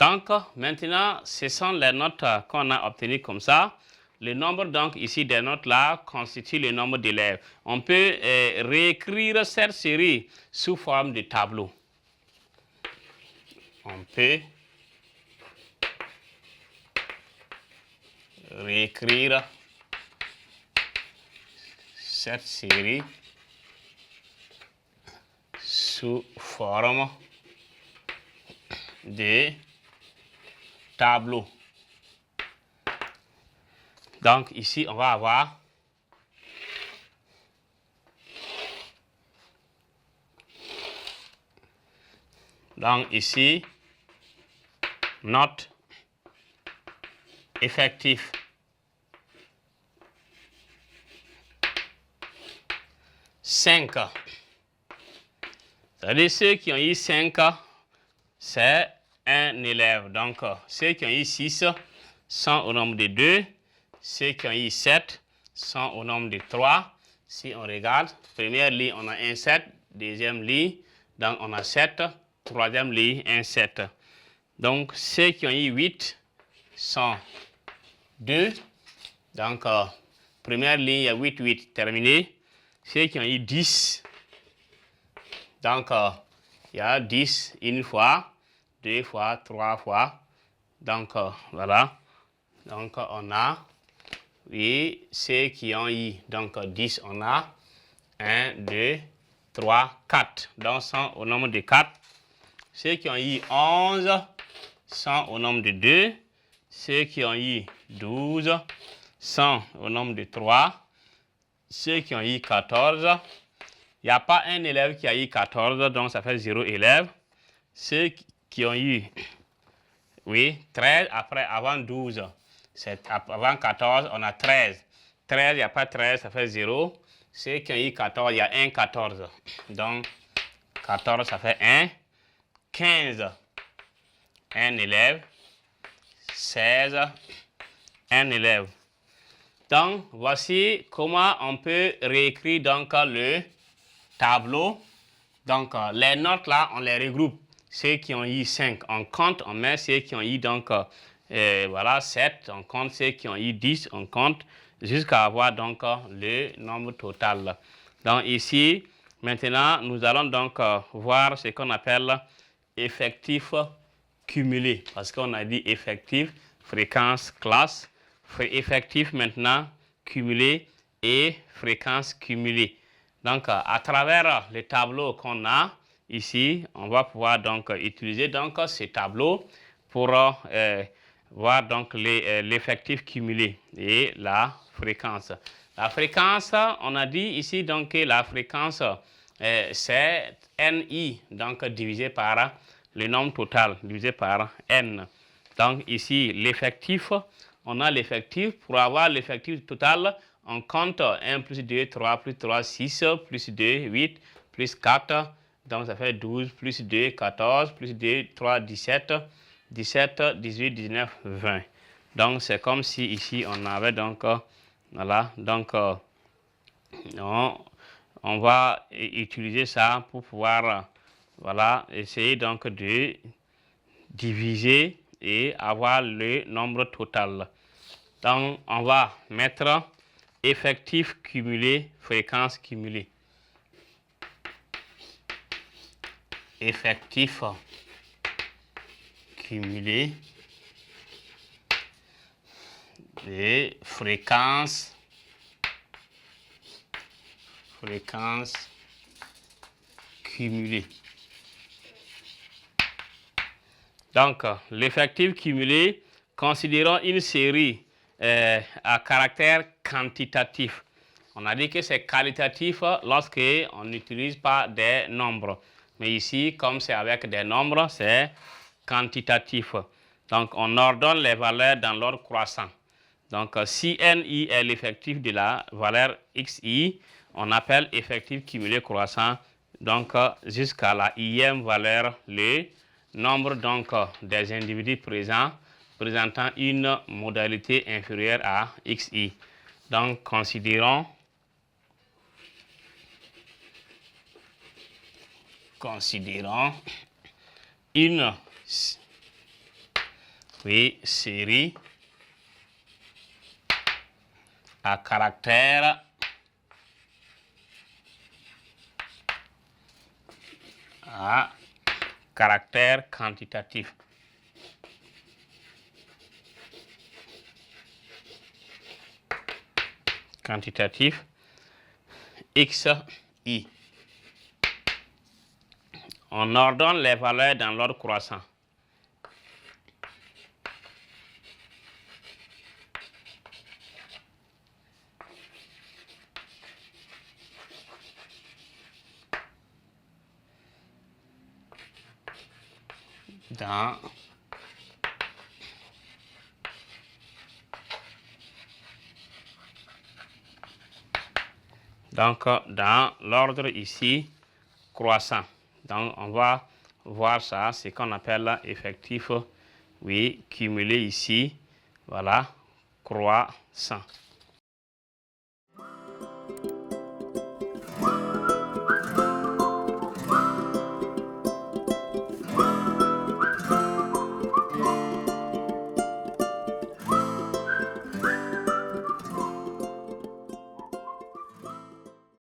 Donc, maintenant, ce sont les notes qu'on a obtenues comme ça. Le nombre, donc, ici, des notes là, constitue le nombre d'élèves. On peut réécrire cette série sous forme de tableau. On peut réécrire cette série sous forme de tableau. Donc ici, on va avoir donc ici note effectif. C'est-à-dire ceux qui ont eu 5, c'est un élève. Donc ceux qui ont eu 6 sont au nombre de 2. Ceux qui ont eu 7 sont au nombre de 3. Si on regarde, première ligne, on a un 7. Deuxième ligne, donc on a 7. Troisième ligne, un 7. Donc ceux qui ont eu 8 sont 2. Donc première ligne, il y a 8, 8, terminé. Ceux qui ont eu 10, donc il y a 10 une fois, 2 fois, 3 fois. Donc voilà. Donc on a, oui, ceux qui ont eu donc 10, on a 1, 2, 3, 4. Donc sont au nombre de 4. Ceux qui ont eu 11 sont au nombre de 2. Ceux qui ont eu 12 sont au nombre de 3. Ceux qui ont eu 14, il n'y a pas un élève qui a eu 14, donc ça fait 0 élève. Ceux qui ont eu, oui, 13, après, avant 12, avant 14, on a 13. 13, il n'y a pas 13, ça fait 0. Ceux qui ont eu 14, il y a 1, 14. Donc, 14, ça fait 1. 15, un élève. 16, un élève. Donc, voici comment on peut réécrire donc le tableau. Donc, les notes là, on les regroupe. Ceux qui ont eu 5, on compte, on met ceux qui ont eu donc, voilà, 7, on compte ceux qui ont eu 10, on compte, jusqu'à avoir donc le nombre total. Donc ici, maintenant, nous allons donc voir ce qu'on appelle effectif cumulé. Parce qu'on a dit effectif, fréquence, classe. Effectif maintenant, cumulé et fréquence cumulée. Donc, à travers les tableaux qu'on a ici, on va pouvoir donc utiliser donc ces tableaux pour voir donc l'effectif cumulé et la fréquence. La fréquence, on a dit ici donc que la fréquence c'est NI, donc divisé par le nombre total, divisé par N. Donc ici, l'effectif, on a l'effectif. Pour avoir l'effectif total, on compte 1 plus 2, 3 plus 3, 6, plus 2, 8, plus 4. Donc ça fait 12, plus 2, 14, plus 2, 3, 17, 17, 18, 19, 20. Donc c'est comme si ici on avait donc, voilà, donc on va utiliser ça pour pouvoir, voilà, essayer donc de diviser et avoir le nombre total. Donc, on va mettre effectif cumulé, fréquence cumulée. Effectif cumulé et fréquence cumulée. Donc, l'effectif cumulé, considérons une série à caractère quantitatif. On a dit que c'est qualitatif lorsque on n'utilise pas des nombres. Mais ici, comme c'est avec des nombres, c'est quantitatif. Donc, on ordonne les valeurs dans l'ordre croissant. Donc, si NI est l'effectif de la valeur XI, on appelle effectif cumulé croissant, donc jusqu'à la ième valeur, le nombre donc des individus présentant une modalité inférieure à XI. Donc, considérons une oui, série à caractère quantitatif. Quantitatif X, I. On ordonne les valeurs dans l'ordre croissant. Donc, dans l'ordre ici, croissant. Donc, on va voir ça, c'est qu'on appelle effectif, oui, cumulé ici, voilà, croissant.